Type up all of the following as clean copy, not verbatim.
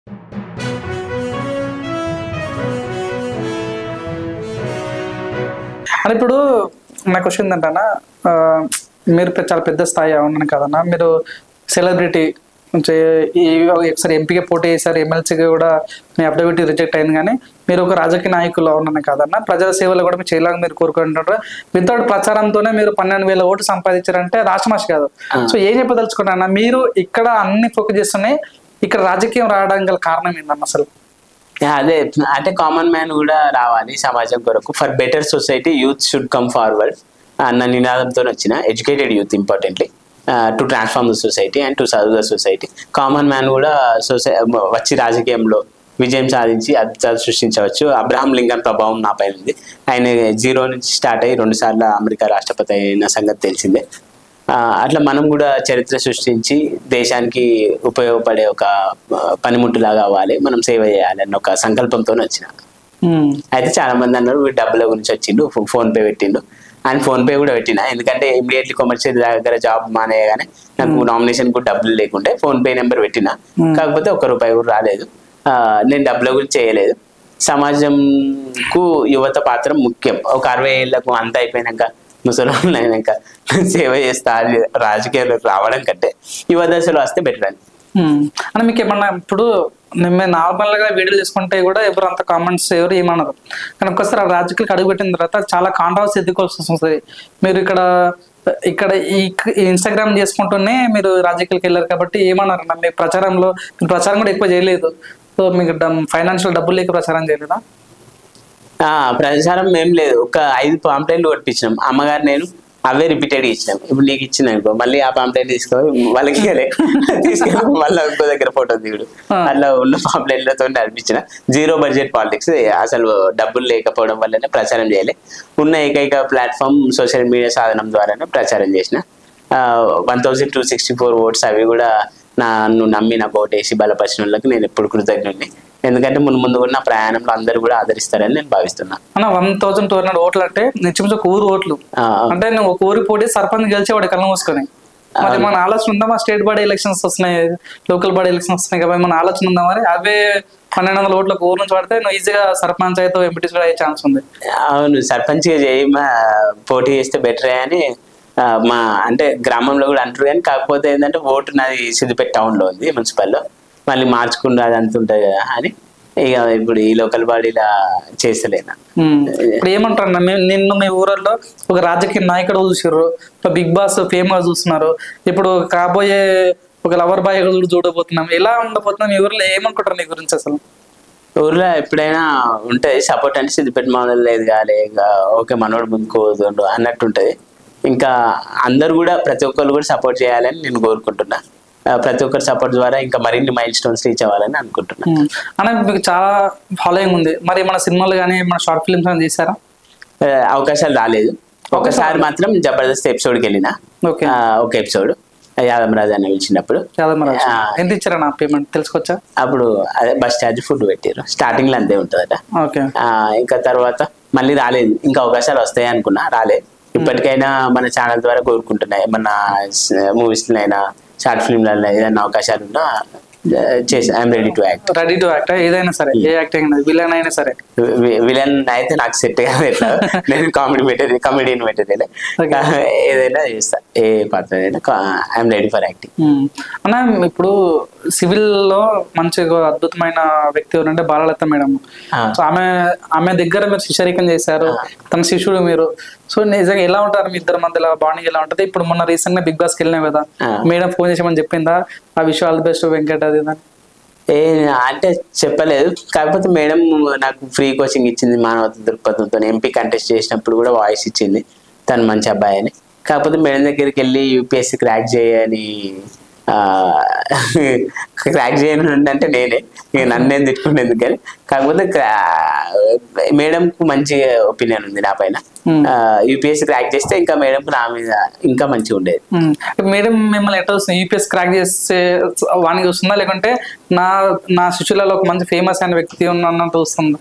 అని ఇప్పుడు నా క్వశ్చన్ ఏంటన్నా, మీరు చాలా పెద్ద స్థాయి ఉన్నాను కదన్నా, మీరు సెలబ్రిటీ ఒకసారి ఎంపీగా పోటీ చేశారు, ఎమ్మెల్సీగా కూడా మీ అఫిడవిట్ రిజెక్ట్ అయింది. కానీ మీరు ఒక రాజకీయ నాయకుల్లో ఉన్నాను కదన్నా, ప్రజల సేవలు కూడా మీరు చేయాలని మీరు కోరుకుంటున్నారు. వితౌట్ ప్రచారంతోనే మీరు 12,000 ఓట్లు సంపాదించారంటే రాష్ట్రమాషి కాదు. సో ఏం చెప్పదలుచుకున్నా, మీరు ఇక్కడ అన్ని ఫోకస్ చేస్తున్నాయి, ఇక్కడ రాజకీయం రావడానికి గల కారణం ఏంటన్నా అసలు? అదే అంటే కామన్ మ్యాన్ కూడా రావాలి సమాజం కొరకు. For better society youth should come forward అన్న నినాదంతో వచ్చిన educated youth importantly to transform the society and to serve the society. Common man కూడా వచ్చి రాజకీయంలో విజయం సాధించి అద్భుతాలు సృష్టించవచ్చు. అబ్రహాం లింకన్ ప్రభావం నా పైన ఉంది. ఆయన 0 నుంచి స్టార్ట్ అయ్యి 2 సార్లు అమెరికా రాష్ట్రపతి అయిన సంగతి తెలిసిందే. అట్లా మనం కూడా చరిత్ర సృష్టించి దేశానికి ఉపయోగపడే ఒక పనిముట్టులాగా అవ్వాలి, మనం సేవ చేయాలి అన్న ఒక సంకల్పంతో వచ్చిన. అయితే చాలా మంది అన్నారు వీడు డబ్బుల గురించి వచ్చిండు, ఫోన్ పే పెట్టిండు అని. ఫోన్ పే కూడా పెట్టిన, ఎందుకంటే ఇమీడియట్లీ కమర్షియల్ దగ్గర జాబ్ మానేయగానే నాకు నామినేషన్ కూడా డబ్బులు లేకుంటే ఫోన్ పే నెంబర్ పెట్టిన. కాకపోతే ₹1 కూడా రాలేదు. నేను డబ్బుల గురించి చేయలేదు. సమాజంకు యువత పాత్ర ముఖ్యం. ఒక 60 ఏళ్లకు అంత అయిపోయినాక ముసలి అయినాక సేవ చేస్తా రాజకీయాలకు రావడం కంటే యువ దశలో వస్తే బెటర్ అని. అంటే మీకు ఏమన్నా ఇప్పుడు మేము నార్మల్గా వీడియోలు చేసుకుంటే కూడా ఎవరు అంత కామెంట్స్ ఎవరు ఏమన్నారు, కానీ ఒక్కసారి ఆ రాజకీయాలకు అడుగుపెట్టిన తర్వాత చాలా కాంట్రవర్సీ ఎదుర్కోవాల్సి వస్తుంది. మీరు ఇక్కడ ఈ ఇన్స్టాగ్రామ్ చేసుకుంటూనే మీరు రాజకీయాలకు వెళ్ళారు కాబట్టి ఏమన్నారు? మీ ప్రచారంలో ప్రచారం కూడా ఎక్కువ చేయలేదు, సో మీకు ఫైనాన్షియల్ డబ్బులు లేక ప్రచారం చేయలేదా? ప్రచారం ఏం లేదు. ఒక 5 పాంప్లెట్లు కొట్టించినాం, అమ్మగారు నేను అవే రిపీటెడ్ ఇచ్చినాం. ఇప్పుడు నీకు ఇచ్చింది అనుకో, మళ్ళీ ఆ పాంప్లెట్ తీసుకొని వాళ్ళకి తీసుకెళ్ళి మళ్ళీ ఇంకో దగ్గర ఫోటో దిగుడు, అట్లా ఉన్న పాంప్లెట్లతో నడిపించిన. 0 బడ్జెట్ పాలిటిక్స్. అసలు డబ్బులు లేకపోవడం వల్లనే ప్రచారం చేయలే. ఉన్న ఏకైక ప్లాట్ఫామ్ సోషల్ మీడియా సాధనం ద్వారానే ప్రచారం చేసిన. 1264 ఓట్స్ అవి కూడా నన్ను నమ్మి నాకు ఓటేసి బలపరిచిన వాళ్ళకి నేను ఎప్పుడు కృతజ్ఞుడిని. ఎందుకంటే ముందు కూడా నా ప్రయాణంలో అందరూ కూడా ఆదరిస్తారని నేను భావిస్తున్నా. 1200 ఓట్లు అంటే నిత్యం ఒక ఊరు ఓట్లు అంటే నువ్వు ఒక ఊరి పోటీ సర్పంచ్ గెలిచేవాడు కళ్ళ మూసుకొని. మరి మన ఆలోచన ఉందా? మా స్టేట్ బాడీ ఎలక్షన్స్ వస్తున్నాయి, లోకల్ బాడీ ఎలక్షన్స్ వస్తున్నాయి కాబట్టి మన ఆలోచన ఉందా? మరి అవే 1200 ఓట్లకు ఊరు నుంచి పడితే నువ్వు ఈజీగా సర్పంచ్ అయితే ఎంపీటీస్ కూడా అయ్యే ఛాన్స్ ఉంది. అవును, సర్పంచ్గా పోటీ చేస్తే బెటరే అని మా అంటే గ్రామంలో కూడా అంటారు. కానీ కాకపోతే ఏంటంటే ఓటు నాది సిద్దిపేట టౌన్లో ఉంది, మున్సిపల్లో. మళ్ళీ మార్చుకుంటూ అది అంత ఉంటుంది కదా అని ఇక ఇప్పుడు ఈ లోకల్ బాడీలా చేస్తలేనా. ఇప్పుడు ఏమంటారు నిన్ను మీ ఊరల్లో ఒక రాజకీయ నాయకుడు చూసారు, బిగ్ బాస్ ఫేమస్ చూస్తున్నారు, ఇప్పుడు కాబోయే ఒక లవర్ బాయ్ కూడా చూడబోతున్నాం. ఎలా ఉండబోతున్నాం మీ ఊర్లో? ఏమనుకుంటారు నీ గురించి అసలు? ఊర్లో ఎప్పుడైనా ఉంటుంది సపోర్ట్ అంటే సిద్దిపేట మోడల్ లేదు కాలే, ఇంకా ఓకే మనోడు ముందుకోదు అన్నట్టు ఉంటుంది. ఇంకా అందరు కూడా ప్రతి ఒక్కరు కూడా సపోర్ట్ చేయాలని నేను కోరుకుంటున్నా. ప్రతి ఒక్కరి సపోర్ట్ ద్వారా ఇంకా మరిన్ని మైల్ స్టోన్స్ రీచ్ అవ్వాలని అనుకుంటున్నా. అన్న మీకు చాలా ఫాలోయింగ్ ఉంది, మరి మన సినిమాలు కానీ మన షార్ట్ ఫిల్మ్స్ అని చేశారా? అవకాశాలు రాలేదు. ఒకసారి మాత్రం జబర్దస్త్ ఎపిసోడ్కి వెళ్ళిన, ఒక ఎపిసోడ్ యాదమరాజు అని పిలిచినప్పుడు. ఎంత ఇచ్చారా నా పేమెంట్ తెలుసుకోవచ్చా? అప్పుడు అదే బస్ ఛార్జ్ ఫుడ్ పెట్టారు, స్టార్టింగ్ లో అంతే ఉంటుందట. ఇంకా తర్వాత మళ్ళీ రాలేదు. ఇంకా అవకాశాలు వస్తాయి అనుకున్నా, రాలేదు. ఇప్పటికైనా మన ఛానల్ ద్వారా కోరుకుంటున్నాయి, ఏమన్నా మూవీస్లైనా షార్ట్ ఫిల్మ్లలో ఏదైనా అవకాశాలు ఉన్నా చేసి I'm ready to act. Ready to act ఏదైనా సరే, ఏ యాక్టింగ్ విలన్ అయినా సరే. విలన్ అయితే నాకు సెట్ కాదు, ఎట్లా నేను కామెడీని మెటీరియల్ ఏదైనా చేస్తా, ఏ పాత్ర అయినా ఐఎమ్ రెడీ ఫర్ యాక్టింగ్. అన్న ఇప్పుడు సివిల్ లో మంచిగా అద్భుతమైన వ్యక్తి ఎవరంటే బాలలత మేడం. సో ఆమె దగ్గర మీరు శిష్యరికం చేశారు, తన శిష్యుడు మీరు. సో నిజంగా ఎలా ఉంటారు మీ ఇద్దరు మధ్యలో బాండింగ్ ఎలా ఉంటుంది? ఇప్పుడు మొన్న రీసెంట్ గా బిగ్ బాస్కి వెళ్ళినాం కదా, మేడం ఫోన్ చేసామని చెప్పిందా ఆ విషయం ఆల్ ది బెస్ట్ వెంకట్ అది అంటే చెప్పలేదు. కాకపోతే మేడం నాకు ఫ్రీ కోచింగ్ ఇచ్చింది మానవత దృక్పథంతో. ఎంపీ కంటెస్ట్ చేసినప్పుడు కూడా వాయిస్ ఇచ్చింది తను మంచి అబ్బాయి అని. కాకపోతే మేడం దగ్గరికి వెళ్ళి యూపీఎస్సీ క్రాక్ చేయను అంటే నేనే ఇక నన్నేం తిట్టుకునేందుకు. కానీ కాకపోతే మేడంకు మంచి ఒపీనియన్ ఉంది నా పైన. యూపీఎస్సీ క్రాక్ చేస్తే ఇంకా మేడంకు నా మీద ఇంకా మంచిగా ఉండేది. మేడం మిమ్మల్ని ఎట్లా వస్తుంది? యూపీఎస్సీ క్రాక్ చేస్తే వానికి వస్తుందా, లేకుంటే నా శిష్యులలో ఒక మంచి ఫేమస్ అయిన వ్యక్తి ఉన్నట్టు వస్తుందా?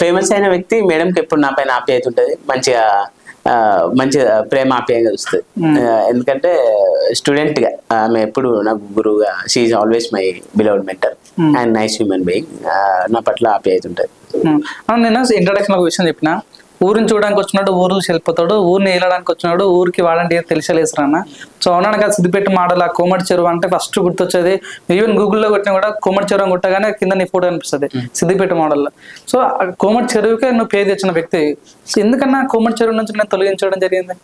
ఫేమస్ అయిన వ్యక్తి మేడంకి ఎప్పుడు నా పైన ఆప్యాయత ఉంటుంది, మంచిగా మంచి ప్రేమ ఆప్యాయంగా చూస్తుంది. ఎందుకంటే స్టూడెంట్ గా ఆమె ఎప్పుడు నాకు గురువుగా, she always my beloved mentor and nice human being. నా పట్ల ఆప్యాయత ఉంటుంది. నేను ఇంట్రడక్షన్ ఒక విషయం చెప్పిన, ఊరిని చూడడానికి వచ్చినాడు ఊరు వెళ్ళిపోతాడు, ఊరిని వెళ్ళడానికి వచ్చినాడు ఊరికి వాడంటే తెలిసేలేసరన్న. సో అవునాను కదా, సిద్దిపేట మోడల్ ఆ కోమటి చెరువు అంటే ఫస్ట్ గుర్తొచ్చేది. ఈవెన్ గూగుల్లో కొట్టినా కూడా కోమటి చెరువు అని కొట్టగానే కింద నీ ఫోటో అనిపిస్తుంది సిద్దిపేట మోడల్లో. సో కోమటి చెరువుకే నువ్వు పేరు తెచ్చిన వ్యక్తి. ఎందుకన్నా కోమటి చెరువు నుంచి నేను తొలగించడం జరిగింది?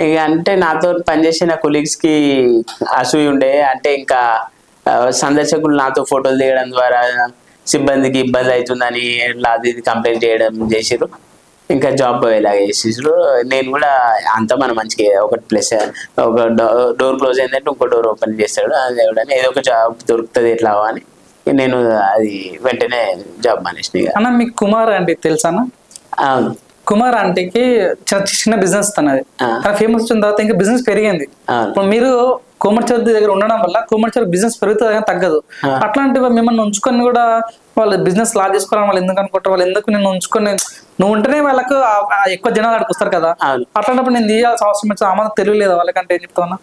ఇక అంటే నాతో పనిచేసిన కొలీగ్స్ కి అసూయ ఉండే. అంటే ఇంకా సందర్శకులు నాతో ఫోటోలు దిగడం ద్వారా సిబ్బందికి ఇబ్బంది అవుతుందని అది కంప్లైంట్ చేయడం చేసిరు. ఇంకా జాబ్ ఇలాగ చేసేసారు. నేను కూడా అంతా మన మంచిగా ఒకటి ప్లస్ ఒక డోర్ క్లోజ్ అయిందంటే ఇంకో డోర్ ఓపెన్ చేస్తాడు. అది ఏదో ఒక జాబ్ దొరుకుతుంది ఎట్లా అని నేను అది వెంటనే జాబ్ మానేసిన. అన్న మీకు కుమార్ అంటే తెలుసా అన్న? అవును, కుమార్ ఆంటీకి చిన్న బిజినెస్ తనది. ఫేమస్ వచ్చిన తర్వాత ఇంకా బిజినెస్ పెరిగింది. ఇప్పుడు మీరు కోమటి చెరువు దగ్గర ఉండడం వల్ల కోమటి చెరువు బిజినెస్ పెరుగుతుంది కానీ తగ్గదు. అట్లాంటివి మిమ్మల్ని ఉంచుకొని కూడా వాళ్ళు బిజినెస్ లా చేసుకోవాలని వాళ్ళు ఎందుకు అనుకుంటారు? వాళ్ళు ఎందుకు నేను ఉంచుకొని, నువ్వు ఉంటేనే వాళ్ళకు ఎక్కువ జనాలు అక్కడికి వస్తారు కదా, అట్లాంటప్పుడు నేను తీయాల్సిన అవసరం వచ్చి ఆమె తెలియలేదు వాళ్ళకంటే ఏం చెప్తావున్నా?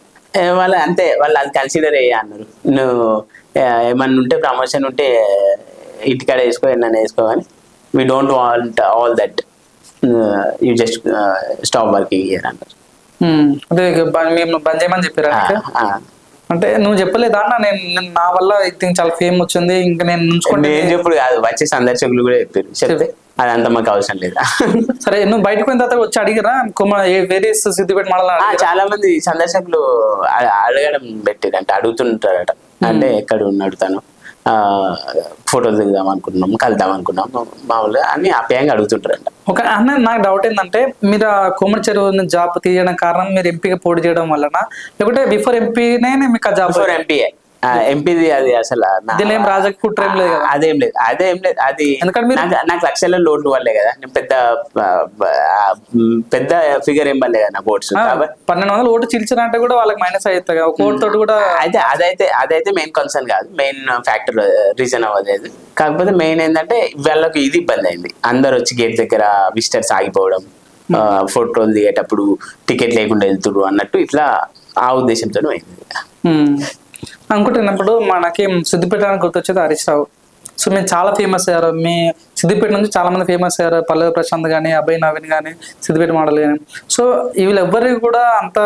వాళ్ళు అంతే, వాళ్ళు అది కన్సిడర్ అన్నారు. నువ్వు ఏమన్నా ఉంటే ప్రమోషన్ ఉంటే ఇంటికాడ వేసుకో, ఎన్న వేసుకో కానీ we don't want all that, you just stop working here అంటారు. అదే మేము బంద్ చేయమని చెప్పారా? అంటే నువ్వు చెప్పలేదా అన్న, నేను నా వల్ల చాలా ఫేమ్ వచ్చింది ఇంకా నేను చెప్పుడు కాదు, వచ్చే సందర్శకులు కూడా చెప్పారు. చెప్తే అదంతా మాకు అవసరం లేదా. సరే, నువ్వు బయటకు పోయిన తర్వాత వచ్చి అడిగిరా వేరే సిద్దిపేట మోడల్? చాలా మంది సందర్శకులు అడగడం పెట్టారు, అంటే అడుగుతుంటారట. అంటే ఎక్కడ ఉన్నాడు తను, ఫోటోలు దిగుదాం అనుకున్నాం, కలుద్దాం అనుకున్నాం, మామూలుగా అన్ని ఆప్యాయంగా అడుగుతుంటారంట. ఒక అన్న నాకు డౌట్ ఏంటంటే, మీరు ఆ కోమటి చెరువు జాబ్ తీయడం కారణం మీరు ఎంపీగా పోటీ చేయడం వలన, లేకుంటే బిఫోర్ ఎంపీనే మీకు ఆ జాబ్? Before MPa. ఎంపీది అది అసలు ఏం రాజకీయ కుట్ర ఏం లేదు. అదేం లేదు. అది ఎందుకంటే నాకు లక్షల లోట్లు వల్లే కదా, నేను పెద్ద ఫిగర్ ఏం పడలే కదా నాకు ఓట్స్. 1200 ఓటు చీల్చారంటే కూడా వాళ్ళకి మైనస్ అవుతుంది కదా, ఒక ఓటు తోటి కూడా. అదైతే మెయిన్ కన్సర్న్ కాదు, మెయిన్ ఫ్యాక్టర్ రీజన్ అవ్వలేదు. కాకపోతే మెయిన్ ఏంటంటే వాళ్ళకి ఇది ఇబ్బంది అయింది. అందరు వచ్చి గేట్ దగ్గర విజిటర్స్ ఆగిపోవడం, ఫోటోలు దిగేటప్పుడు టికెట్ లేకుండా వెళ్తురు అన్నట్టు, ఇట్లా ఆ ఉద్దేశంతో అయింది. అనుకుంటున్నప్పుడు మనకి సిద్దిపేట గుర్తొచ్చేది హరీష్ రావు. సో మీరు చాలా ఫేమస్ అయ్యారు, మీ సిద్దిపేట నుంచి చాలా మంది ఫేమస్ అయ్యారు. పల్లవి ప్రశాంత్ కానీ, అభయ్ నవీన్ కానీ, సిద్దిపేట మోడల్ కానీ. సో వీళ్ళెవ్వరికి కూడా అంత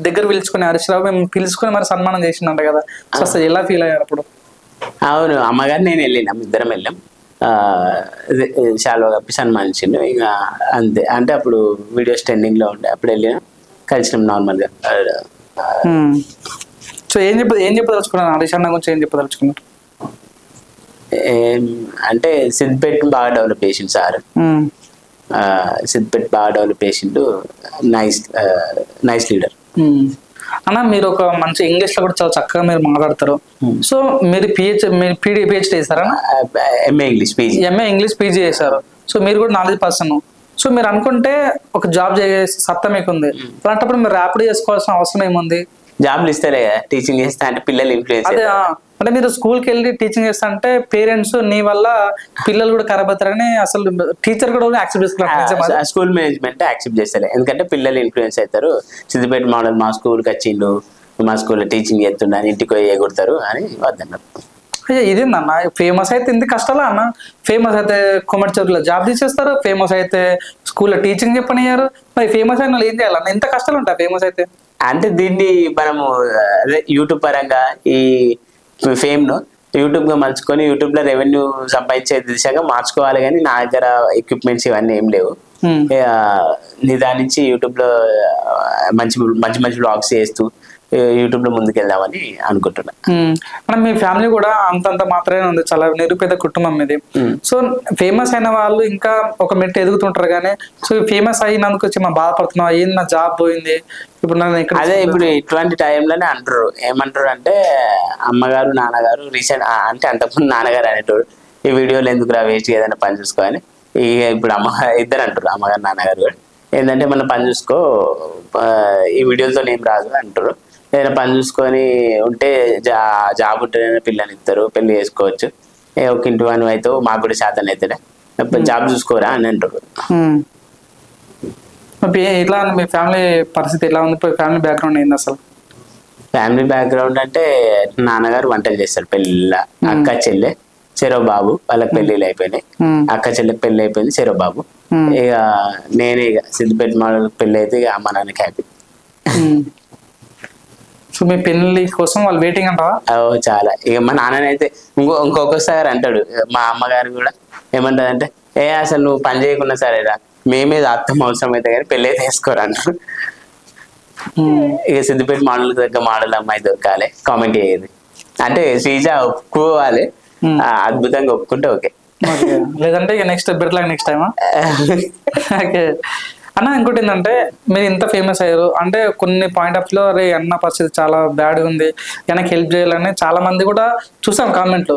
దగ్గర పిలుచుకొని హరీష్ రావు మేము పిలుచుకొని మరి సన్మానం చేసిందంట కదా, సో అసలు ఎలా ఫీల్ అయ్యారు అప్పుడు? అవును, అమ్మగారు నేను వెళ్ళినాం, ఇద్దరం వెళ్ళాం. చాలా కప్పి సన్మానించిండు. ఇక అంతే. అంటే అప్పుడు వీడియోస్ ట్రెండింగ్ లో ఉండే, అప్పుడు వెళ్ళినా కలిసినాం నార్మల్గా. సో ఏం చెప్పదలుచుకున్నాను హరీష్ అన్న గురించి, ఏం చెప్పదలుచుకున్నారు? అంటే సిద్దిపేట బాగా డెవలప్ చేసిండు సార్. సిద్దిపేట బాగా డెవలప్ చేసిండు. Nice leader. అన్న మీరు ఒక మంచి ఇంగ్లీష్ లో కూడా చాలా చక్కగా మీరు మాట్లాడతారు. సో మీరు పిహెచ్డి చేశారా? ఎంఏ ఇంగ్లీష్ పీజీ చేశారు. సో మీరు కూడా నాలెడ్జ్ పర్సన్. సో మీరు అనుకుంటే ఒక జాబ్ చేసే సత్తా మీకు ఉంది, అలాంటప్పుడు మీరు ర్యాపిడ్ చేసుకోవాల్సిన అవసరం ఏముంది? జాబ్లు ఇస్తారే కదా, టీచింగ్ చేస్తా అంటే పిల్లలు ఇన్ఫ్లుయెన్స్. అదే అంటే మీరు స్కూల్కి వెళ్ళి టీచింగ్ చేస్తా అంటే పేరెంట్స్ నీ వల్ల పిల్లలు కూడా ఖరాబ్ అవుతారని అసలు టీచర్ కూడా యాక్సెప్ట్ చేస్తారు, స్కూల్ మేనేజ్మెంట్ యాక్సెప్ట్ చేస్తారు. ఎందుకంటే పిల్లలు ఇన్ఫ్లుయెన్స్ అవుతారు. సిద్దిపేట మోడల్ మా స్కూల్కి వచ్చిండు, మా స్కూల్లో టీచింగ్ చేస్తుండ అని ఇంటికి పోయి ఎగురుతారు అని వద్దన్నారు. ఇదేందన్న ఫేమస్ అయితే ఇంత కష్టాలా అన్న? ఫేమస్ అయితే కోమటి చెరువులో జాబ్ తీసేస్తారు, ఫేమస్ అయితే స్కూల్లో టీచింగ్ చెప్పనియ్యారు, మరి ఫేమస్ అయిన వాళ్ళు ఏం చేయాలన్న? ఇంత కష్టాలు ఉంటాయి ఫేమస్ అయితే? అంటే దీన్ని మనము అదే యూట్యూబ్ పరంగా ఈ ఫేమ్ ను యూట్యూబ్ గా మలుచుకొని యూట్యూబ్ లో రెవెన్యూ సంపాదించే దిశగా మార్చుకోవాలి. కానీ నా దగ్గర ఎక్విప్మెంట్స్ ఇవన్నీ ఏం లేవు. నిదానించి యూట్యూబ్ లో మంచి బ్లాగ్స్ చేస్తూ యూట్యూబ్ లో ముందుకెళ్దామని అనుకుంటున్నా. మనం మీ ఫ్యామిలీ కూడా అంతంత మాత్రమే ఉంది, చాలా నిరుపేద కుటుంబం ఇది. సో ఫేమస్ అయిన వాళ్ళు ఇంకా ఒక మెట్టు ఎదుగుతుంటారు కానీ, సో ఫేమస్ అయినందుకు వచ్చి మనం బాధపడుతున్నాం, ఏంది నా జాబ్ పోయింది ఇప్పుడు అదే ఇప్పుడు ఇటువంటి టైంలోనే అంటారు. ఏమంటారు అంటే అమ్మగారు నాన్నగారు రీసెంట్ అంటే అంతకుముందు నాన్నగారు అనేటోడు, ఈ వీడియోలు ఎందుకురా వేస్ట్ ఏదైనా పని చూసుకోని. ఇప్పుడు ఇద్దరు అంటారు, అమ్మగారు నాన్నగారు కూడా ఏంటంటే మన పని చూసుకో, ఈ వీడియోలతో ఏం రాదు అంటారు. ఏదైనా పని చూసుకొని ఉంటే జాబ్ ఉంటేనే పిల్లని ఇస్తారు, పెళ్లి చేసుకోవచ్చు, ఒక ఇంటి వాని అయితే మాకు కూడా శాతం అవుతాడే, జాబ్ చూసుకోరా అని అంటారు. ఎట్లా మీ ఫ్యామిలీ పరిస్థితి ఎలా ఉంది, ఫ్యామిలీ బ్యాక్గ్రౌండ్ ఏంది అసలు? ఫ్యామిలీ బ్యాక్గ్రౌండ్ అంటే నాన్నగారు వంటలు చేస్తారు, పెళ్ళిళ్ళ అక్క చెల్లె చెరో బాబు, వాళ్ళకి పెళ్ళిళ్ళు అయిపోయినాయి. అక్క చెల్లెకి పెళ్లి అయిపోయింది, చెరో బాబు. ఇక నేనే ఇక సిద్దిపేట మోడల్ పెళ్ళి అయితే ఇక అమ్మ నాన్నకి హ్యాపీ. సో మీ పెళ్లి కోసం వాళ్ళు వెయిటింగ్ అంటావా? చాలా. ఇక మా నాన్ననైతే ఇంకొకసారి అంటాడు, మా అమ్మగారు కూడా ఏమంటారు అంటే, అసలు నువ్వు పని చేయకున్నా సరేరా, మేమే అర్థం అవసరం అయితే కానీ పెళ్ళి అయితే వేసుకోరు అంటారు. ఇక సిద్దిపేట మోడల్ దగ్గర మోడల్ అమ్మాయి దొరకాలి, కామెంట్ అయ్యేది అంటే శ్రీజ ఒప్పుకోవాలి, అద్భుతంగా ఒప్పుకుంటే ఓకే, లేదంటే ఇక నెక్స్ట్ బిర్లాగా నెక్స్ట్ టైమా? ఓకే అన్న. ఇంకోటి ఏంటంటే మీరు ఇంత ఫేమస్ అయ్యారు అంటే కొన్ని పాయింట్ ఆఫ్ లో అరే అన్న పరిస్థితి చాలా బ్యాడ్ ఉంది, వెనక్కి హెల్ప్ చేయాలని చాలా మంది కూడా చూసాం కామెంట్లు.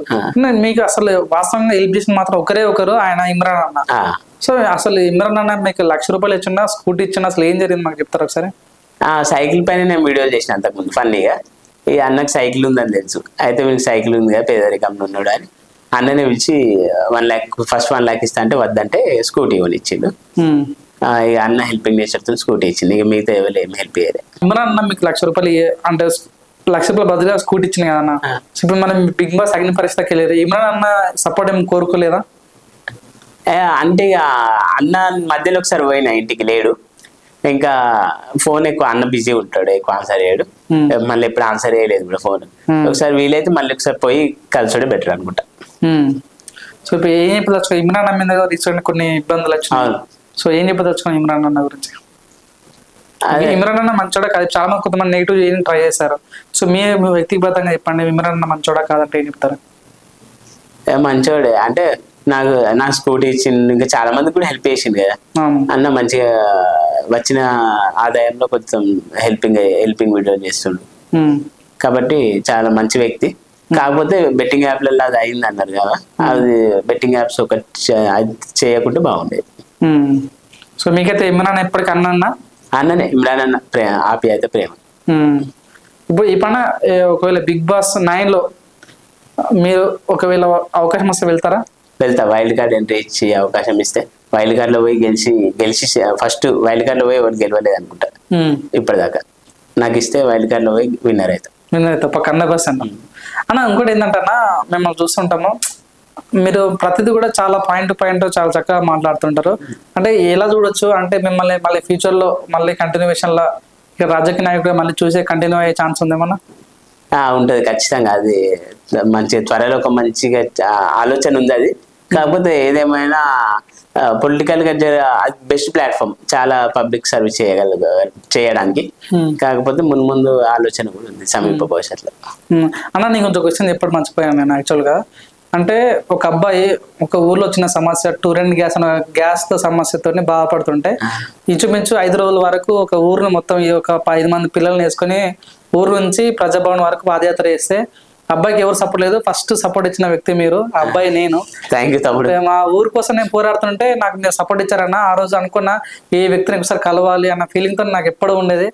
మీకు అసలు వాస్తవంగా హెల్ప్ చేసిన మాత్రం ఒకరే ఒకరు, ఆయన ఇమ్రాన్ అన్న. సో అసలు ఇమ్రాన్ అన్న మీకు ₹1,00,000 ఇచ్చిందా, స్కూటీ ఇచ్చిందా, అసలు ఏం జరిగింది మాకు చెప్తారు ఒకసారి? సైకిల్ పైన నేను వీడియోలు చేసిన అంతకుముందు ఫన్నీగా. ఈ అన్నకు సైకిల్ ఉందని తెలుసు, అయితే వీళ్ళకి సైకిల్ ఉంది కదా పేదరికంలో ఉన్నాడు అని అన్ననే పిలిచి 1 lakh ఫస్ట్ 1 lakh ఇస్తా అంటే వద్దంటే స్కూటీ కొని ఇచ్చిండు. ఇక అన్న హెల్పింగ్ నేచర్తో స్కూటీ ఇచ్చింది, ఇక మిగతా ఎవరు ఏమి హెల్ప్ చేయలే. ఇమ్రాన్ అన్న మీకు ₹1,00,000 అంటే ₹1,00,000 బదులుగా స్కూటీ ఇచ్చింది కదన్న. ఇప్పుడు మనం బిగ్ బాస్ అగ్ని పరిస్థితికి వెళ్ళారు, ఇమ్రాన్ అన్న సపోర్ట్ ఏం కోరుకోలేదా? అంటే ఇక అన్న మధ్యలో ఒకసారి పోయినా, ఇంటికి లేడు, ఇంకా ఫోన్ ఎక్కువ అన్న బిజీ ఉంటాడు, ఎక్కువ ఆన్సర్ చేయడు, మళ్ళీ ఎప్పుడు ఆన్సర్ చేయలేదు కూడా ఫోన్. ఒకసారి వీలైతే మళ్ళీ ఒకసారి పోయి కలిసోడే బెటర్ అనుకుంటా. సో ఇప్పుడు ఏం చెప్పదలుచుకో, ఇమ్రాన్ అన్న మీద రీసెంట్ కొన్ని ఇబ్బందులు వచ్చినాయి, సో ఏం చెప్పదలుచుకో ఇమ్రాన్ అన్న గురించి? ఇమ్రాన్ అన్న మంచోడా కాదు, చాలా మంది కొంతమంది నెగిటివ్ చేయని ట్రై చేశారు. సో మీ వ్యక్తిగతంగా చెప్పండి, ఇమ్రాన్ అన్న మంచోడా కాదంటే ఏం చెప్తారు? మంచోడే అంటే నాకు స్కూటీ ఇచ్చింది, ఇంకా చాలా మంది కూడా హెల్ప్ చేసింది కదా అన్న. మంచిగా వచ్చిన ఆదాయంలో కొంచెం హెల్పింగ్ వీడియో చేస్తుండు కాబట్టి చాలా మంచి వ్యక్తి. కాకపోతే బెట్టింగ్ యాప్లలో అది అయింది అన్నారు కదా, అది బెట్టింగ్ యాప్స్ ఒకటి చేయకుంటే బాగుండేది. సో మీకైతే ఇమ్రాన్ ఎప్పటికీ అన్ననే? ఇమ్రాన్ అన్న ఆప్యాయత ప్రేమ. ఇప్పుడు ఈ పైన ఒకవేళ బిగ్ బాస్ 9లో మీరు ఒకవేళ అవకాశం వస్తే వెళ్తారా? వెళ్తా. వైల్డ్ కార్డ్ ఎంట్రీ ఇచ్చి అవకాశం ఇస్తే వైల్డ్ కార్డ్ లో పోయి గెలిచి ఫస్ట్ వైల్డ్ కార్డ్ లో పోయి ఎవరు గెలవలేదు అనుకుంటా ఇప్పటిదాకా. నాకు ఇస్తే వైల్డ్ కార్డ్ లో పోయి విన్నర్ అవుతా పక్క 100%. అన్న ఇంకోటి ఏంటంటే అన్న, మిమ్మల్ని చూస్తుంటాము, మీరు ప్రతిదీ కూడా చాలా పాయింట్ చాలా చక్కగా మాట్లాడుతుంటారు. అంటే ఎలా చూడొచ్చు అంటే మిమ్మల్ని మళ్ళీ ఫ్యూచర్ లో మళ్ళీ కంటిన్యూషన్ లో రాజకీయ నాయకుడు మళ్ళీ చూసే కంటిన్యూ అయ్యే ఛాన్స్ ఉందేమన్నా? ఉంటది ఖచ్చితంగా. అది మంచిగా త్వరలో ఒక మంచిగా ఆలోచన ఉంది అది. కాకపోతే ఏదేమైనా పొలిటికల్ గా బెస్ట్ ప్లాట్ఫామ్, చాలా పబ్లిక్ సర్వీస్ చేయడానికి. కాకపోతే ముందు ఆలోచన కూడా ఉంది సమీప భవిష్యత్తులో. అన్న నేను కొంచెం క్వశ్చన్ ఎప్పుడు మర్చిపోయాను నేను యాక్చువల్గా. అంటే ఒక అబ్బాయి ఒక ఊర్లో వచ్చిన సమస్య టూరెంట్ గ్యాస్ తో సమస్యతో బాధపడుతుంటే ఇంచుమించు 5 రోజుల వరకు ఒక ఊరును మొత్తం ఒక 5 మంది పిల్లల్ని వేసుకొని ఊరు నుంచి ప్రజాభవన్ వరకు పాదయాత్ర చేస్తే అబ్బాయికి ఎవరు సపోర్ట్ లేదు, ఫస్ట్ సపోర్ట్ ఇచ్చిన వ్యక్తి మీరు, అబ్బాయి నేను. మా ఊరు కోసం నేను పోరాడుతుంటే నాకు మీరు సపోర్ట్ ఇచ్చారన్న. ఆ రోజు అనుకున్నా ఏ వ్యక్తిని ఒకసారి కలవాలి అన్న ఫీలింగ్ తో నాకు ఎప్పుడు ఉండేది.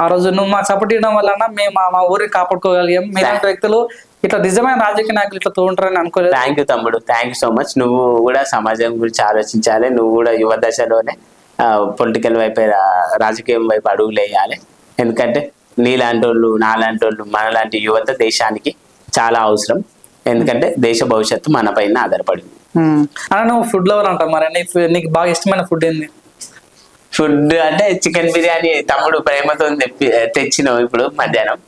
ఆ రోజు నువ్వు మాకు సపోర్ట్ ఇవ్వడం వలన మేము మా ఊరిని కాపాడుకోగలిగాం. మీలాంటి వ్యక్తులు ఇట్లా నిజమైన రాజకీయ నాయకులు ఇట్లా తోంటారని అనుకోలేదు. థ్యాంక్ యూ తమ్ముడు, థ్యాంక్ యూ సో మచ్. నువ్వు కూడా సమాజం గురించి ఆలోచించాలి, నువ్వు కూడా యువ దశలోనే పొలిటికల్ వైపు రాజకీయం వైపు అడుగులు వేయాలి. ఎందుకంటే నీలాంటి వాళ్ళు నాలాంటి వాళ్ళు మనలాంటి యువత దేశానికి చాలా అవసరం. ఎందుకంటే దేశ భవిష్యత్తు మన పైన ఆధారపడింది. అలా నువ్వు ఫుడ్ లవర్ అంటావు, మరి నీకు బాగా ఇష్టమైన ఫుడ్ ఏంది? ఫుడ్ అంటే చికెన్ బిర్యానీ తమ్ముడు ప్రేమతో తెచ్చినావు ఇప్పుడు మధ్యాహ్నం.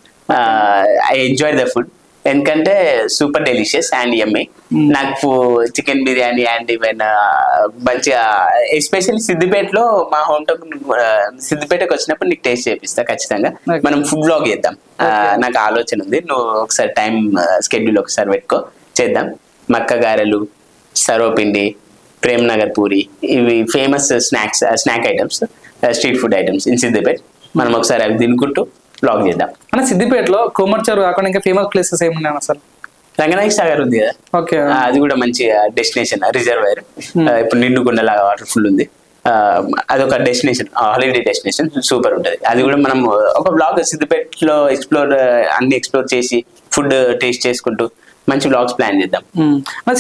ఐ ఎంజాయ్ ద ఫుడ్, ఎందుకంటే సూపర్ డెలిషియస్ అండ్ యమ్మీ. నాకు చికెన్ బిర్యానీ అండ్ ఈవెన్ మంచిగా ఎస్పెషల్లీ సిద్దిపేటలో మా హోమ్ టౌన్ సిద్దిపేటకి వచ్చినప్పుడు నీకు టేస్ట్ చేపిస్తా ఖచ్చితంగా. మనం ఫుడ్ బ్లాగ్ చేద్దాం, నాకు ఆలోచన ఉంది. నువ్వు ఒకసారి టైం స్కెడ్యూల్ ఒకసారి పెట్టుకో, చేద్దాం. మక్క గారెలు, సర్వపిండి, ప్రేమ్ నగర్ పూరి, ఇవి famous snack items, street food items in Siddipet. మనం ఒకసారి అవి తినుకుంటూ బ్లాగ్ చేద్దాం. అంటే సిద్దిపేటలో కోమర్చారు కాకుండా ఇంకా ఫేమస్ ప్లేసెస్ ఏమున్నాయి అసలు? రంగనాయక సాగర్ ఉంది కదా, ఓకే, అది కూడా మంచి డెస్టినేషన్, రిజర్వాయర్. ఇప్పుడు నిండుకుండలాగా వాటర్ ఫుల్ ఉంది, అదొక డెస్టినేషన్, హాలిడే డెస్టినేషన్, సూపర్ ఉంటుంది. అది కూడా మనం ఒక బ్లాగ్ సిద్దిపేటలో అన్ని ఎక్స్ప్లోర్ చేసి ఫుడ్ టేస్ట్ చేసుకుంటూ మంచి బ్లాగ్స్ ప్లాన్ చేద్దాం.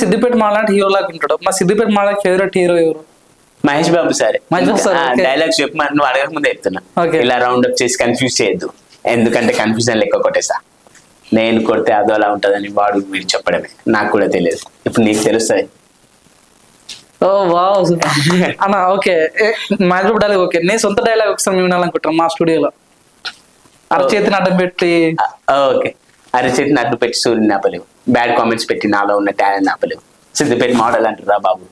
సిద్దిపేట మాలాంటి హీరో లాగా ఉంటాడు. మా సిద్దిపేట మాలాంటి ఫేవరెట్ హీరో ఎవరు? Mahesh Babu sir Mahesh Babu sir, okay. Dialogues చెప్పి నువ్వు అడగక ముందే చెప్తున్నా. Okay. ఇలా రౌండ్ అప్ చేసి కన్ఫ్యూజ్ చేయొద్దు, ఎందుకంటే కన్ఫ్యూజన్ లెక్క కొట్టేసా. నేను కొడితే అదో అలా ఉంటుందని వాడు వీడు చెప్పడమే, నాకు కూడా తెలియదు, ఇప్పుడు నీకు తెలుస్తుంది. ఓ వావ్ అన్న. Okay, Mahesh Babu dialogue okay. నేను సొంత డైలాగ్ ఒకసారి మేము వినాలనుకుంటున్నాను మా స్టూడియోలో. అరచేతిని అడ్డం పెట్టి ఓకే. అరచేతిని అడ్డు పెట్టి సూర్యుని ఆపలేవు, బ్యాడ్ కామెంట్స్ పెట్టి నాలో ఉన్న టాలెంట్ ఆపలేవు, సిద్దిపేట మోడల్ అంటారా బాబు.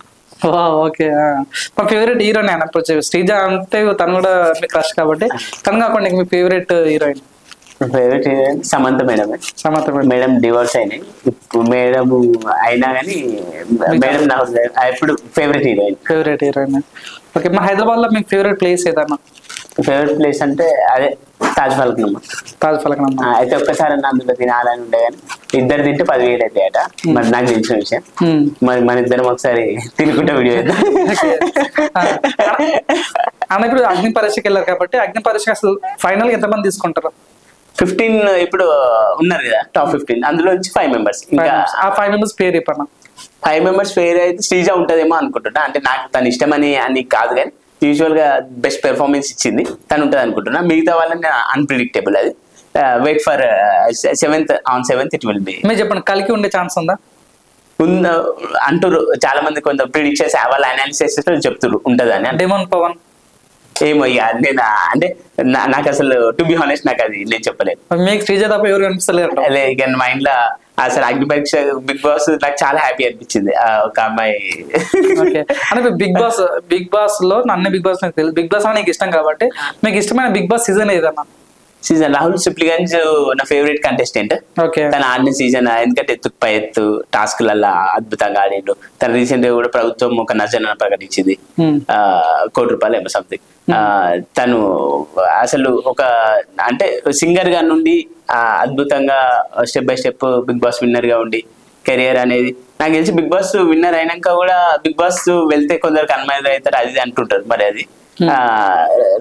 ఓకే. మా ఫేవరెట్ హీరోయిన్ అన్న ఇప్పుడు శ్రీజ అంటే తను కూడా మీ క్రష్ కాబట్టి, తను కాకుండా మీ favourite heroine? Favourite heroine Samantha మేడమే. సమంత మేడం డివోర్స్ అయినాయి, ఇప్పుడు మేడం అయినా కానీ మేడం నా ఇప్పుడు favourite heroine. Favourite heroine. Okay. మా హైదరాబాద్ లో మీకు ఫేవరెట్ ప్లేస్ ఏదన్నా? ఫేవరెట్ ప్లేస్ అంటే అదే తాజ్ ఫలక్నమ్మ. తాజ్ ఫలక్నమ్మ అయితే ఒక్కసారి అందులో తినాలని ఉండే కానీ ఇద్దరు తింటే 10,000 అవుతాయట. మరి నాకు తెలిసిన విషయం. మరి మన ఇద్దరం ఒకసారి తినుకుంటే వీడియో అన్న. ఇప్పుడు అగ్ని పరీక్షకి వెళ్ళారు కాబట్టి అగ్ని పరీక్ష అసలు ఫైనల్ గా ఎంతమంది తీసుకుంటారు? 15 ఇప్పుడు ఉన్నారు కదా టాప్ 15, అందులో నుంచి 5 members. ఇంకా ఆ 5 members పేరు చెప్పన్నా. 5 members పేరు అయితే శ్రీజ ఉంటదేమో అనుకుంటున్నా. అంటే నాకు తను ఇష్టమని అని కాదు కానీ యూజువల్ గా బెస్ట్ పెర్ఫార్మెన్స్ ఇచ్చింది తను ఉంటది అనుకుంటున్నా. మిగతా వాళ్ళని అన్ప్రిడిక్టబుల్. అది wait for 7th it will be. మీరు చెప్పండి, కలికి ఉండే ఛాన్స్ ఉందా? అంటారు చాలా మంది, కొంత ప్రిడిక్షన్స్ వాళ్ళ అనాలిసిస్ చెప్తారు ఉంటది అని. డెమోన్ పవన్ ఏమో ఇక నేను అంటే నాకు అసలు టు బి హానెస్ట్ నాకు అది నేను చెప్పలేదు. మీకు శ్రీజ తప్ప ఎవరు కనిపిస్తలేరు? అదే ఇక మైండ్ లో అసలు అగ్ని పరీక్ష బిగ్ బాస్ నాకు చాలా హ్యాపీ అనిపించింది. ఒక అమ్మాయి అంటే బిగ్ బాస్ లో అన్ని బిగ్ బాస్ నాకు తెలుసు. బిగ్ బాస్ అని నీకు ఇష్టం కాబట్టి మీకు ఇష్టమైన బిగ్ బాస్ సీజన్ ఏదన్నా? సీజన్ రాహుల్ సిప్లిగంజ్ నా ఫేవరెట్ కంటెస్టెంట్. తన ఆడిన సీజన్ ఎందుకంటే ఎత్తుకు పై ఎత్తు టాస్క్లలో అద్భుతంగా ఆడిండు. తన రీసెంట్ గా కూడా ప్రభుత్వం ఒక నజరను ప్రకటించింది, 1 కోటి రూపాయలు ఏమో సంథింగ్. తను అసలు ఒక అంటే సింగర్ గా నుండి అద్భుతంగా step by step Bigg Boss winner గా ఉండి కెరియర్ అనేది నాకు తెలిసి బిగ్ బాస్ విన్నర్ అయినాక కూడా బిగ్ బాస్ వెళ్తే కొందరికి అన్మైజ్ అవుతారు అది అంటుంటారు. మరి అది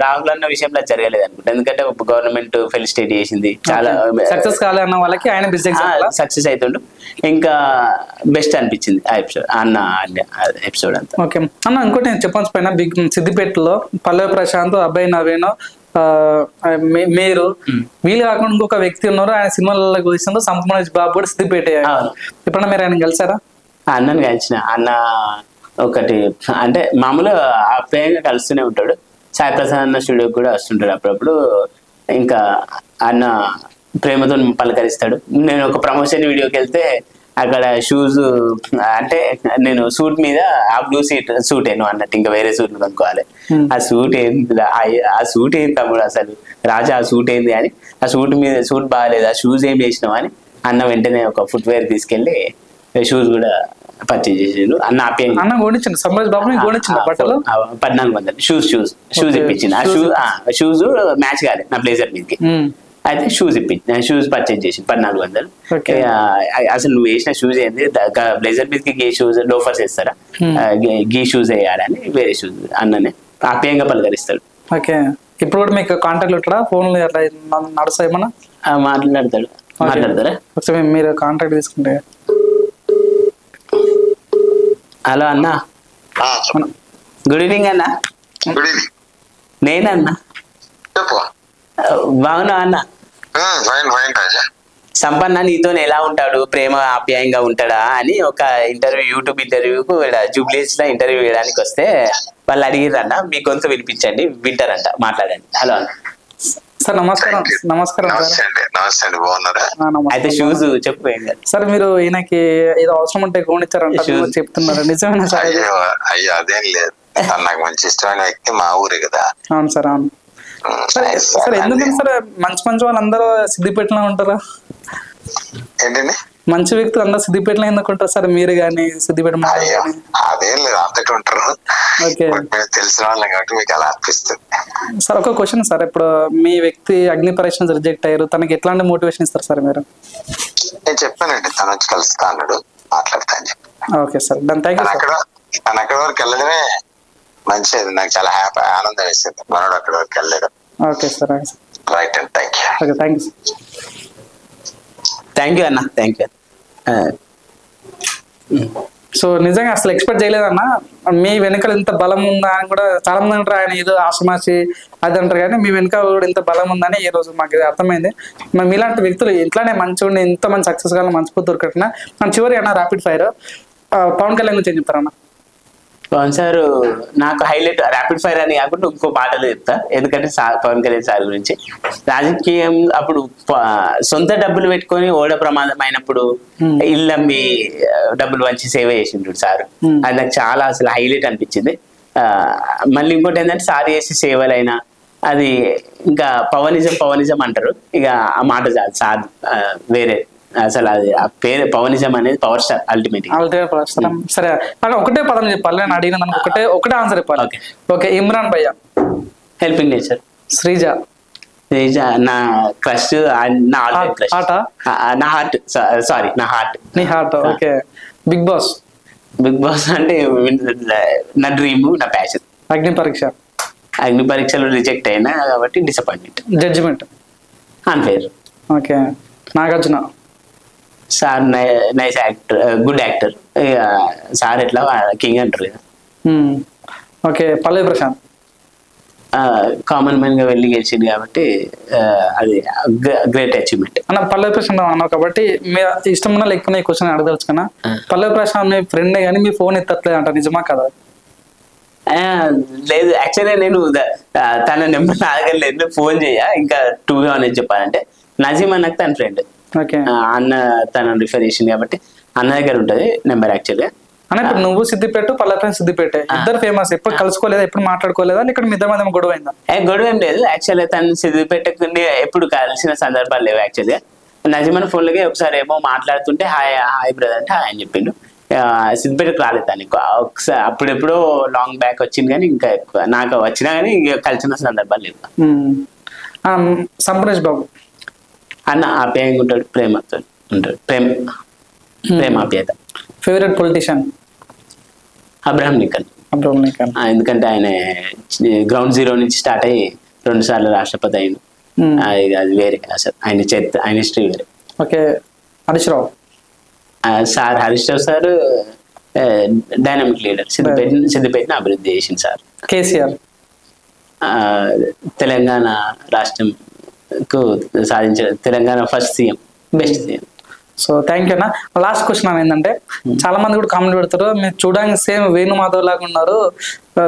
రాహుల్ అన్న విషయంలో జరగలేదు అనుకుంటా, ఎందుకంటే గవర్నమెంట్ ఫెలిసిటేట్ చేసింది, చాలా సక్సెస్ కాలేదన్న వాళ్ళకి ఆయన సక్సెస్ అవుతుండు. ఇంకా బెస్ట్ అనిపించింది ఆ ఎపిసోడ్ అన్న ఎపిసోడ్ అంతా. ఓకే అన్న. ఇంకోటి నేను చెప్పాల్సి పైన సిద్దిపేటలో పల్లవి ప్రశాంత్, అబ్బాయి నవీన్, మీరు వీళ్ళు కాకుండా ఇంకొక వ్యక్తి ఉన్నారు, ఆయన సినిమాలలో చూసినారు, సంపూర్ణ బాబు కూడా సిద్దిపేట. ఎప్పుడన్నా మీరు ఆయన కలిసారా? అన్నని కలిసిన. అన్న ఒకటి అంటే మామూలుగా ఆప్యాయంగా కలుస్తూనే ఉంటాడు. సాయి ప్రసాద్ అన్న స్టూడియోకి కూడా వస్తుంటాడు అప్పుడప్పుడు. ఇంకా అన్న ప్రేమతో పలకరిస్తాడు. నేను ఒక ప్రమోషన్ వీడియోకి వెళ్తే అక్కడ షూస్ అంటే నేను సూట్ మీద ఆ బ్లూ సూట్ ఏను అన్నట్టు, ఇంకా వేరే సూట్ కనుక్కోవాలి. ఆ సూట్ ఏంది, ఆ సూట్ ఏంది తమ్ముడు అసలు రాజా, ఆ సూట్ ఏంది అని, ఆ సూట్ మీద సూట్ బాగాలేదు, ఆ షూస్ ఏం చేసినావు అని అన్న వెంటనే ఒక ఫుట్వేర్ తీసుకెళ్లి షూస్ కూడా పర్చేజ్ చేసిండు. అన్న ఆప్యాయంగా అన్న కొనిచ్చిండు, సంభాష్ బాబు కొనిచ్చిండు బట్టలు 1400 షూస్ ఇప్పించింది. ఆ షూస్ మ్యాచ్ కాలేదు నా బ్లేజర్ మీదకి, అయితే షూస్ ఇప్పించి షూస్ పర్చేజ్ చేసి 1400. అసలు నువ్వు వేసిన షూస్ ఏంది, బ్లేజర్ మీదకి గీ షూస్ లోఫర్స్ వేస్తారా, గీ షూస్ వేయాలని వేరే షూస్ అన్ననే ఆప్యాయంగా పలకరిస్తాడు. ఓకే. ఇప్పుడు కూడా మీకు కాంటాక్ట్ ఉంటాడా? ఫోన్ అట్లా నడుస్తా ఏమన్నా? మాట్లాడతారా? ఒకసారి మీరు కాంటాక్ట్ తీసుకుంటే. హలో అన్న, గుడ్ ఈవినింగ్ అన్న. నేనన్నా బాగున్నా అన్న. సంపన్న నీతో ఎలా ఉంటాడు, ప్రేమ ఆప్యాయంగా ఉంటాడా అని ఒక యూట్యూబ్ ఇంటర్వ్యూకు జూబ్లీస్ లో ఇంటర్వ్యూ వేయడానికి వస్తే వాళ్ళు అడిగిరన్న మీ గొంతు వినిపించండి, వింటారంట, మాట్లాడండి. హలో అన్న. సార్ నమస్కారం. నమస్కారం అయితే షూస్ చెప్పు సార్. మీరు ఈయనకి ఏదో అవసరం ఉంటే కొనిచ్చారంట చెప్తున్నారు, నిజమేనా సార్? అయ్యో అదేం లేదు, నాకు మంచి ఇష్టమైన వ్యక్తి మా ఊరే కదా. అవును సార్, అవును సార్. ఎందుకంటే సార్ మంచి మంచి వాళ్ళు అందరూ సిద్దిపేటలో ఉంటారా? ఏంటండి మంచి వ్యక్తులు అందరూ సిద్దిపేటలో ఎందుకుంటారు సార్? మీరు కానీ సిద్దిపేట అదేం లేదు, అంతటి ఉంటారు. తెలిసిన వాళ్ళం కాబట్టి మీకు అలా అనిపిస్తుంది. సార్ ఒక క్వశ్చన్ సార్, ఇప్పుడు మీ వ్యక్తి అగ్ని పరీక్ష రిజెక్ట్ అయ్యారు, తనకి ఎట్లాంటి మోటివేషన్ ఇస్తారు సార్ మీరు? నేను చెప్పానండి, తను వచ్చి కలుస్తా అన్నాడు, మాట్లాడతా అని చెప్పి. ఓకే సార్, దాని థ్యాంక్ యూ. తను అక్కడ వరకు వెళ్ళడమే మంచిది, నాకు చాలా హ్యాపీ ఆనందం వేసింది మనోడు అక్కడ వరకు వెళ్ళడం. Okay sir, right and thank you. Okay, thank you. Thank you అన్న, థ్యాంక్ యూ. సో నిజంగా అసలు ఎక్స్పెక్ట్ చేయలేదన్న, మీ వెనకాల ఇంత బలం ఉందా అని కూడా చాలా మంది అంటారు, ఆయన ఏదో ఆశమాసి అది అంటారు, కానీ మీ వెనకాల కూడా ఇంత బలం ఉందని ఈ రోజు మాకు ఇది అర్థమైంది. మరి మీలాంటి వ్యక్తులు ఇట్లానే మంచిగా ఉండి ఇంత మంది సక్సెస్ గా మంచి దొరకట్టినా మన చివరి అన్న ర్యాపిడ్ ఫైర్ పవన్ కళ్యాణ్ గురించి ఏం చెప్తారన్న? పవన్ సార్ నాకు హైలైట్ ర్యాపిడ్ ఫైర్ అని కాకుండా ఇంకో పాటలు చెప్తా, ఎందుకంటే పవన్ కళ్యాణ్ సార్ గురించి రాజకీయం అప్పుడు సొంత డబ్బులు పెట్టుకొని ఓడ ప్రమాదం అయినప్పుడు ఇల్లమ్మి డబ్బులు వంచి సేవ చేసిండు సార్. అది నాకు చాలా అసలు హైలైట్ అనిపించింది. మళ్ళీ ఇంకోటి ఏంటంటే సార్ చేసే సేవలైనా అది ఇంకా పవనిజం అంటారు, ఇక ఆ మాట చాలు సార్ వేరే అసలు అది ఆ పేరు పవనిజం అనేది పవర్ స్టార్ అల్టిమేట్. సరే అక్కడ ఒకటే పదం చెప్పాలి, నేను అడిగిన దానికి ఒకటే ఆన్సర్ చెప్పాలి. ఓకే, ఇమ్రాన్ భయ్య, హెల్పింగ్ నేచర్, శ్రీజ నా క్రష్, నా హార్ట్ సారీ నా హార్ట్, నీ హార్ట్. ఓకే, బిగ్ బాస్ అంటే నా డ్రీమ్, నా ప్యాషన్. అగ్ని పరీక్షలో రిజెక్ట్ అయినా కాబట్టి disappointment. Judgement unfair. Okay, Nagarjuna sir nice actor, good actor, sir ఎట్లా కింగ్ అంటారు కదా. Okay, Pallavi Prashanth common man గా వెళ్ళి గెలిచింది కాబట్టి అది గ్రేట్ అచీవ్మెంట్. అన్న పల్లవి ప్రశాంత్ అన్నావు కాబట్టి మీ ఇష్టం ఉన్నా లేకపోతే ఈ క్వశ్చన్ అడగదలుచుకున్నా, పల్లవి ప్రశాంత్ మీ ఫ్రెండే కానీ మీ ఫోన్ ఎత్తట్లేదు అంట, నిజమా కదా? లేదు, యాక్చువల్గా నేను తన నెంబర్ నా దగ్గర లేదు, ఫోన్ చేయ. ఇంకా టూ అనేది చెప్పాలంటే నజీమ్ అన్నకు తన ఫ్రెండ్, అన్న తన రిఫర్ చేసింది కాబట్టి అన్న దగ్గర ఉంటది నెంబర్. యాక్చువల్గా అన్న ఇప్పుడు నువ్వు సిద్దిపేట, పల్లవి సిద్దిపేట, ఇద్దరు ఫేమస్, ఎప్పుడు కలుసుకోలేదా, ఎప్పుడు మాట్లాడుకోలేదా, ఇక్కడ మీ ఇద్దరి మధ్య గొడవ అయిందా? గొడవ ఏం లేదు. యాక్చువల్గా తను సిద్దిపేటకు ఎప్పుడు కలిసిన సందర్భాలు లేవు. యాక్చువల్గా నజీమన్ ఫోన్లకే ఒకసారి ఏమో మాట్లాడుతుంటే హాయ్ బ్రదర్ అంటే హాయ్ అని చెప్పిండు. సిద్దిపేటకు రాలేదు తను ఒకసారి, అప్పుడెప్పుడో లాంగ్ బ్యాక్ వచ్చింది, కానీ ఇంకా ఎక్కువ నాకు వచ్చినా కానీ కలిసిన సందర్భాలు లేవు. సంపరేష్ బాబు అన్న ఆప్యాయంగా ఉంటాడు, ప్రేమతో ఉంటాడు, ప్రేమ ఆప్యాయత. Favourite politician? Abraham Lincoln. ఎందుకంటే ఆయన గ్రౌండ్ జీరో నుంచి స్టార్ట్ అయ్యి 2 సార్లు రాష్ట్రపతి అయింది, అది వేరే అసలు ఆయన హిస్టరీ వేరే. Okay, Harish Rao sir. Harish Rao sir dynamic leader, సిద్దిపేటని అభివృద్ధి చేసింది సార్. కేసీఆర్ తెలంగాణ రాష్ట్రంకు సాధించిన Telangana first CM, best CM. So thank you అన్న. లాస్ట్ క్వశ్చన్ ఏంటంటే, చాలా మంది కూడా కామెంట్ పెడతారు, మీరు చూడడానికి సేమ్ వేణుమాధవ్ లాగా ఉన్నారు,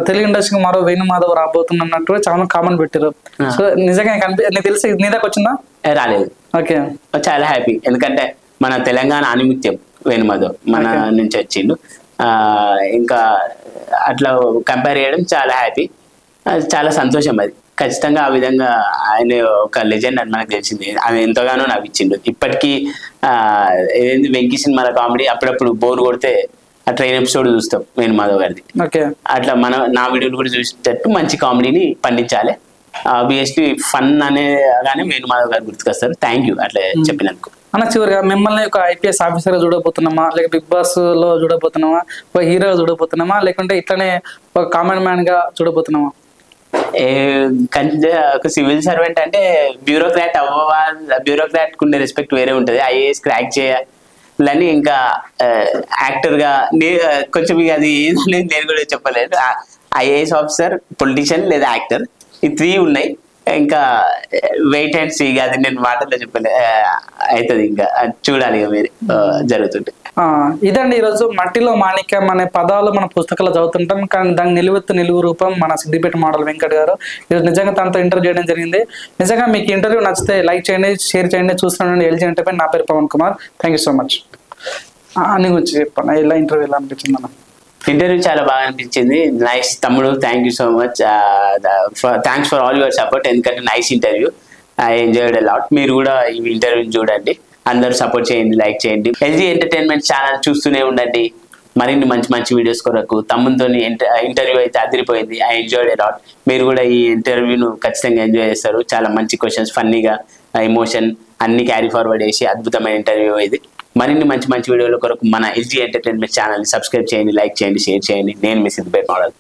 తెలుగు ఇండస్ట్రీకి మరో వేణుమాధవ్ రాబోతున్నట్టు చాలా మంది కామెంట్ పెట్టారు. సో నిజంగా నీకు తెలిసి నీ దాకా వచ్చిందా? రాలేదు. ఓకే, చాలా హ్యాపీ, ఎందుకంటే మన తెలంగాణ ఆనిమిత్యం వేణుమాధవ్ మన నుంచి వచ్చిండు. ఇంకా అట్లా కంపేర్ చేయడం చాలా హ్యాపీ, చాలా సంతోషం. అది ఖచ్చితంగా ఆ విధంగా ఆయన ఒక లెజెండ్ అని మనకు తెలిసింది. ఆయన ఎంతగానో నాకు ఇచ్చిండు. ఇప్పటికీ ఏదైంది వెంకీ సినిమాల కామెడీ అప్పుడప్పుడు బోర్ కొడితే ఆ ట్రైన్ ఎపిసోడ్ చూస్తాం వేణుమాధవ్ గారిది. అట్లా నా వీడియోలు కూడా చూసేటట్టు మంచి కామెడీని పండించాలి. ఆబ్వియస్లీ ఫన్ అనేగానే వేణుమాధవ్ గారు గుర్తుకొస్తారు. థ్యాంక్ యూ అట్లా చెప్పినందుకు. అన్న చివరిగా మిమ్మల్ని ఒక ఐపీఎస్ ఆఫీసర్ గా చూడబోతున్నామా, లేక బిగ్ బాస్ లో చూడబోతున్నామా, ఒక హీరోగా చూడబోతున్నామా, లేకుంటే ఇట్లనే ఒక కామన్ మ్యాన్ గా చూడబోతున్నామా? ఒక సివిల్ సర్వెంట్ అంటే బ్యూరోక్రాట్ బ్యూరోక్రాట్ ఉండే రెస్పెక్ట్ వేరే ఉంటుంది. ఐఏఎస్ క్రాక్ చేయాలని, ఇంకా యాక్టర్ గా కొంచెం అది ఏదనేది నేను కూడా చెప్పలేదు. ఐఏఎస్ ఆఫీసర్, పొలిటీషియన్ లేదా యాక్టర్, ఈ 3 ఉన్నాయి. ఇంకా వెయిట్ అండ్ సీ, అది నేను మాటల్లో చెప్పలే, అవుతుంది ఇంకా చూడాలి ఇక మీరు జరుగుతుంటే. ఇదండి ఈరోజు మట్టిలో మాణిక్యం అనే పదాలు మన పుస్తకాల్లో చదువుతుంటాం, కానీ దాని నిలువు రూపం మన సిద్దిపేట మోడల్ వెంకట్ గారు. ఈరోజు నిజంగా తనతో ఇంటర్వ్యూ చేయడం జరిగింది. నిజంగా మీకు ఇంటర్వ్యూ నచ్చితే లైక్ చేయండి, షేర్ చేయండి. చూస్తున్నాండి ఎల్జీ ఎంటర్టైన్మెంట్. నా పేరు Pavan Kumar. Thank you so much. అన్ని గురించి చెప్పండి, ఇలా ఇంటర్వ్యూ ఎలా అనిపించింది అన్న? ఇంటర్వ్యూ చాలా బాగా అనిపించింది. నైస్ తమ్ముడు, thank you so much. Thanks for all your support, ఎందుకంటే nice interview, I enjoyed a lot. మీరు కూడా ఈ ఇంటర్వ్యూని చూడండి, అందరూ సపోర్ట్ చేయండి, లైక్ చేయండి. ఎల్జీ ఎంటర్టైన్మెంట్ ఛానల్ చూస్తూనే ఉండండి. మరిన్ని మంచి మంచి వీడియోస్ కొరకు. తమ్ముతో ఇంటర్వ్యూ అయితే అదిరిపోయింది, ఐ ఎంజాయ్డ్ ఎ లాట్. మీరు కూడా ఈ ఇంటర్వ్యూను ఖచ్చితంగా ఎంజాయ్ చేస్తారు. చాలా మంచి క్వశ్చన్స్, ఫన్నీగా, ఎమోషన్ అన్ని క్యారీ ఫార్వర్డ్ చేసి అద్భుతమైన ఇంటర్వ్యూ ఇది. మరిన్ని మంచి మంచి వీడియోల కొరకు మన ఎల్జీ ఎంటర్టైన్మెంట్ ఛానల్ని సబ్స్క్రైబ్ చేయండి, లైక్ చేయండి, షేర్ చేయండి. నేను మీ Siddipet model,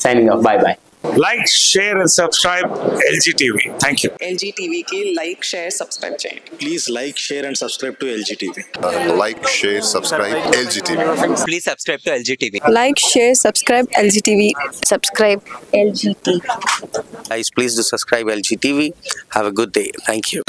signing off. Bye bye. Like, share and subscribe LG TV. Thank you. LG TV की like, share, subscribe చేయండి. Please like, share and subscribe to LG TV. Like, share, subscribe LG TV. Please subscribe to LG TV. Like, share, subscribe LG TV. Subscribe LG TV. Guys, please do subscribe LG TV. Have a good day. Thank you.